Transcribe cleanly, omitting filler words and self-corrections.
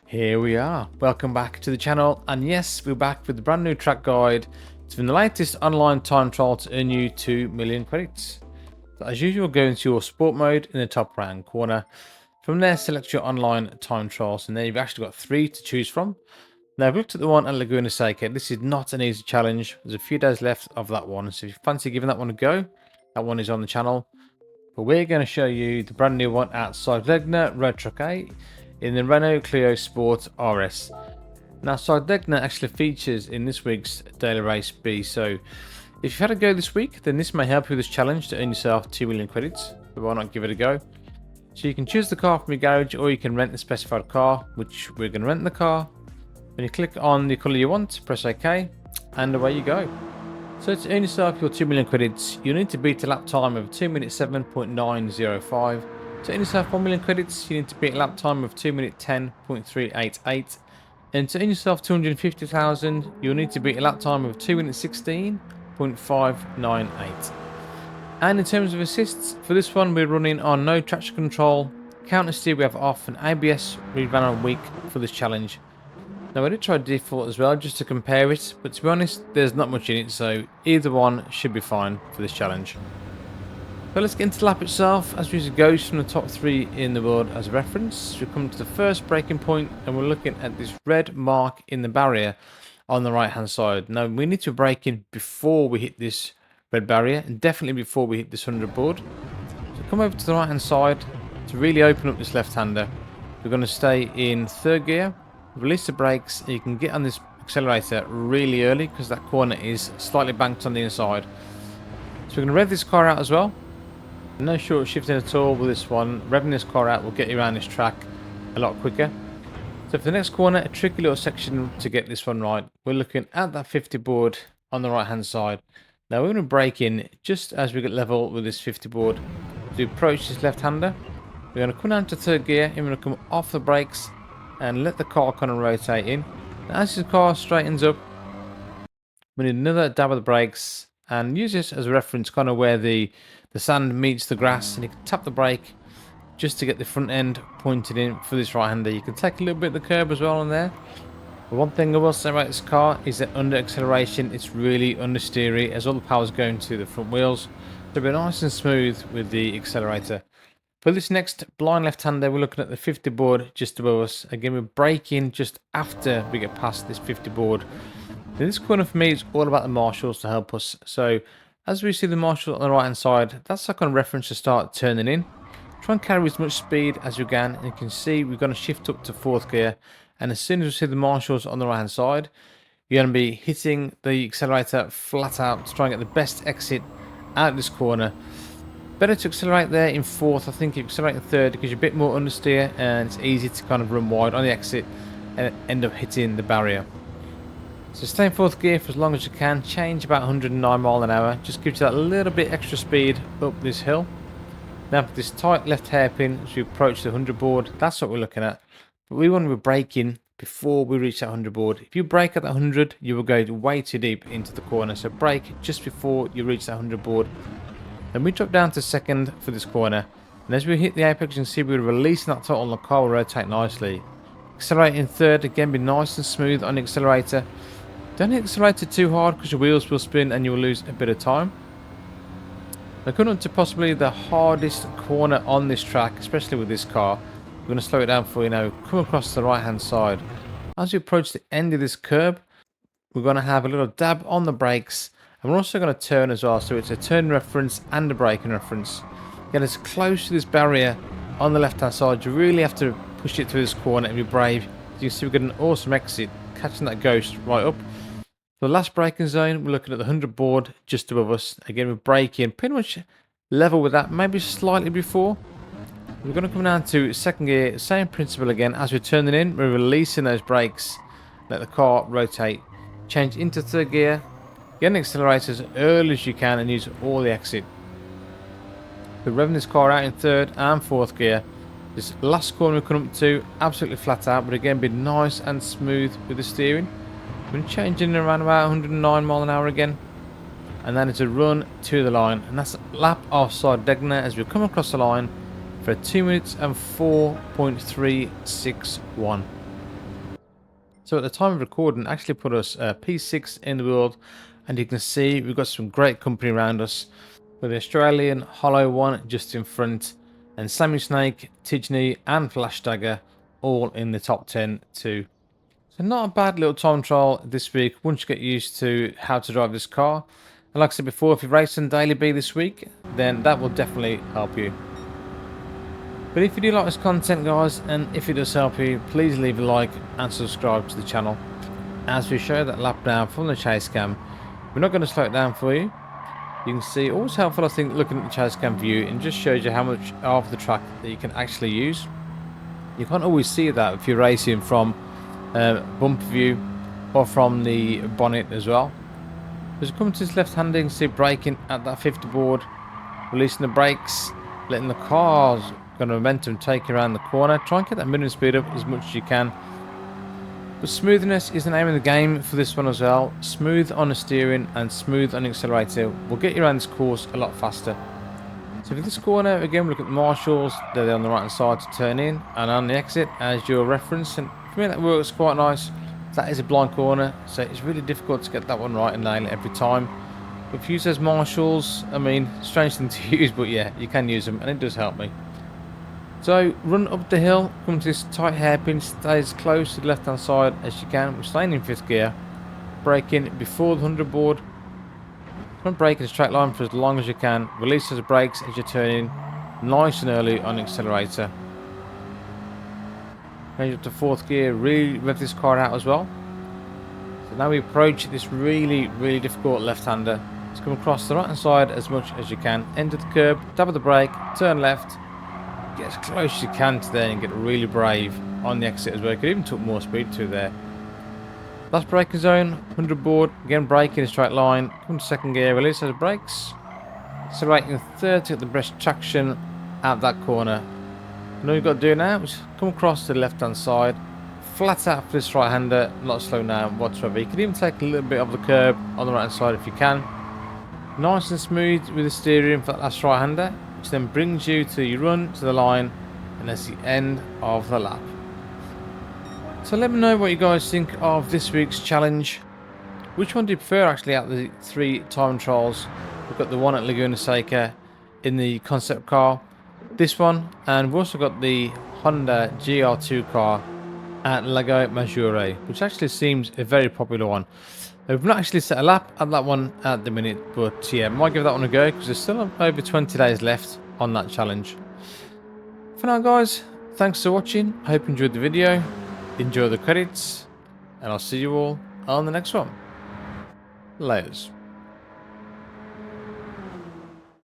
Here we are, welcome back to the channel, and yes, we're back with the brand new track guide to the latest online time trial to earn you 2 million credits. So as usual, go into your sport mode in the top right hand corner. From there, select your online time trials, and there you've actually got 3 to choose from. Now I've looked at the one at Laguna Seca. This is not an easy challenge. There's a few days left of that one, so if you fancy giving that one a go, that one is on the channel. But we're going to show you the brand new one at Sardegna Road Truck A in the Renault Clio Sport RS. Now Sardegna actually features in this week's Daily Race B, so if you've had a go this week, then this may help you with this challenge to earn yourself 2 million credits, but why not give it a go? So you can choose the car from your garage, or you can rent the specified car, which we're going to rent the car. When you click on the colour you want, press OK, and away you go. So to earn yourself your 2 million credits, you need to beat a lap time of 2 minutes 7.905. To earn yourself 1 million credits, you need to beat a lap time of 2 minutes 10.388. And to earn yourself 250,000, you'll need to beat a lap time of 2 minutes 16.598. And in terms of assists, for this one we're running on no traction control, counter steer we have off, and ABS we ran on weak for this challenge. Now I did try default as well just to compare it, but to be honest there's not much in it, so either one should be fine for this challenge. But let's get into the lap itself. As usually goes from the top 3 in the world as a reference. We come to the first braking point and we're looking at this red mark in the barrier on the right hand side. Now we need to brake in before we hit this red barrier, and definitely before we hit this 100 board. So come over to the right hand side to really open up this left hander. We're going to stay in 3rd gear, release the brakes, and you can get on this accelerator really early because that corner is slightly banked on the inside. So we're going to rev this car out as well. No short shifting at all with this one. Revving this car out will get you around this track a lot quicker. So for the next corner, a tricky little section to get this one right. We're looking at that 50 board on the right hand side. Now we're going to brake in just as we get level with this 50 board to approach this left hander. We're going to come down to 3rd gear and we're going to come off the brakes and let the car kind of rotate in. Now as the car straightens up, we need another dab of the brakes and use this as a reference, kind of where the sand meets the grass, and you can tap the brake just to get the front end pointed in for this right hander. You can take a little bit of the curb as well on there. But one thing I will say about this car is that under acceleration it's really understeery as all the power is going to the front wheels. So be nice and smooth with the accelerator. For this next blind left hander, we're looking at the 50 board just above us. Again, we're braking just after we get past this 50 board. Now, this corner for me is all about the marshals to help us. So as we see the marshal on the right hand side, that's our kind of reference to start turning in. Try and carry as much speed as you can, and you can see we're going to shift up to 4th gear, and as soon as we see the marshals on the right hand side, you're going to be hitting the accelerator flat out to try and get the best exit out of this corner. Better to accelerate there in 4th. I think if you accelerate in 3rd because you're a bit more understeer and it's easy to kind of run wide on the exit and end up hitting the barrier. So stay in 4th gear for as long as you can, change about 109 miles an hour, just gives you that little bit extra speed up this hill. Now for this tight left hairpin as we approach the 100 board, that's what we're looking at. But we want to be braking before we reach that 100 board. If you brake at that 100, you will go way too deep into the corner, so brake just before you reach that 100 board. Then we drop down to 2nd for this corner, and as we hit the apex you can see we're releasing that throttle and the car will rotate nicely. Accelerate in 3rd, again be nice and smooth on the accelerator. Don't hit the accelerator too hard because your wheels will spin and you will lose a bit of time. Now coming up to possibly the hardest corner on this track, especially with this car, we're going to slow it down for you now. Come across the right hand side. As you approach the end of this curb, we're going to have a little dab on the brakes, and we're also going to turn as well, so it's a turn reference and a braking reference. Get as close to this barrier on the left hand side. You really have to push it through this corner and be brave. As you can see, we've got an awesome exit, catching that ghost right up. The last braking zone, we're looking at the 100 board just above us. Again, we're braking pretty much level with that, maybe slightly before. We're going to come down to 2nd gear, same principle again. As we're turning in, we're releasing those brakes, let the car rotate. Change into 3rd gear, get an accelerator as early as you can and use all the exit. We're revving this car out in 3rd and 4th gear. This last corner we come up to, absolutely flat out, but again, be nice and smooth with the steering. We're changing around about 109 miles an hour again, and then it's a run to the line, and that's a lap off Sardegna as we come across the line for 2 minutes and 4.361. So at the time of recording, it actually put us P6 in the world, and you can see we've got some great company around us, with the Australian Hollow One just in front, and Sammy Snake, Tidney, and Flash Dagger all in the top 10 too. So not a bad little time trial this week once you get used to how to drive this car. And like I said before, if you've raced on Daily B this week, then that will definitely help you. But if you do like this content, guys, and if it does help you, please leave a like and subscribe to the channel. As we show that lap down from the chase cam, we're not going to slow it down for you. You can see, always helpful, I think, looking at the chase cam view, and just shows you how much of the track that you can actually use. You can't always see that if you're racing from bumper view or from the bonnet as well. As you come to this left-hander, you can see braking at that 50 board, releasing the brakes, letting the car's going to momentum take you around the corner. Try and get that minimum speed up as much as you can. But smoothness is the name of the game for this one as well. Smooth on the steering and smooth on the accelerator will get you around this course a lot faster. So for this corner, again, look at the marshals. They're there on the right hand side to turn in, and on the exit as your reference. And for me, that works quite nice. That is a blind corner, so it's really difficult to get that one right and nail it every time. But if you use those marshals, I mean, strange thing to use, but yeah, you can use them, and it does help me. So run up the hill, come to this tight hairpin, stay as close to the left hand side as you can. We're staying in 5th gear, braking before the 100 board. Try and brake in a straight line for as long as you can. Release those brakes as you turn in, nice and early on the accelerator. Change up to 4th gear, really rev this car out as well. So now we approach this really difficult left-hander. Let's come across the right hand side as much as you can. Enter the curb, tap of the brake, turn left. Get as close as you can to there and get really brave on the exit as well. You could even took more speed to there. Last braking zone, 100 board. Again, brake in a straight line. Come to 2nd gear, release those brakes. Accelerating 30 at the breast traction out that corner. And all you've got to do now is come across to the left hand side, flat out for this right hander, not slow down whatsoever. You can even take a little bit of the curb on the right hand side if you can. Nice and smooth with the steering for that last right hander, which then brings you to your run to the line, and that's the end of the lap. So let me know what you guys think of this week's challenge. Which one do you prefer actually out of the 3 time trials? We've got the one at Laguna Seca in the concept car, this one, and we've also got the Honda GR2 car at Lago Maggiore, which actually seems a very popular one. We've not actually set a lap at that one at the minute, but yeah, might give that one a go because there's still over 20 days left on that challenge. For now, guys, thanks for watching. I hope you enjoyed the video. Enjoy the credits, and I'll see you all on the next one. Laters.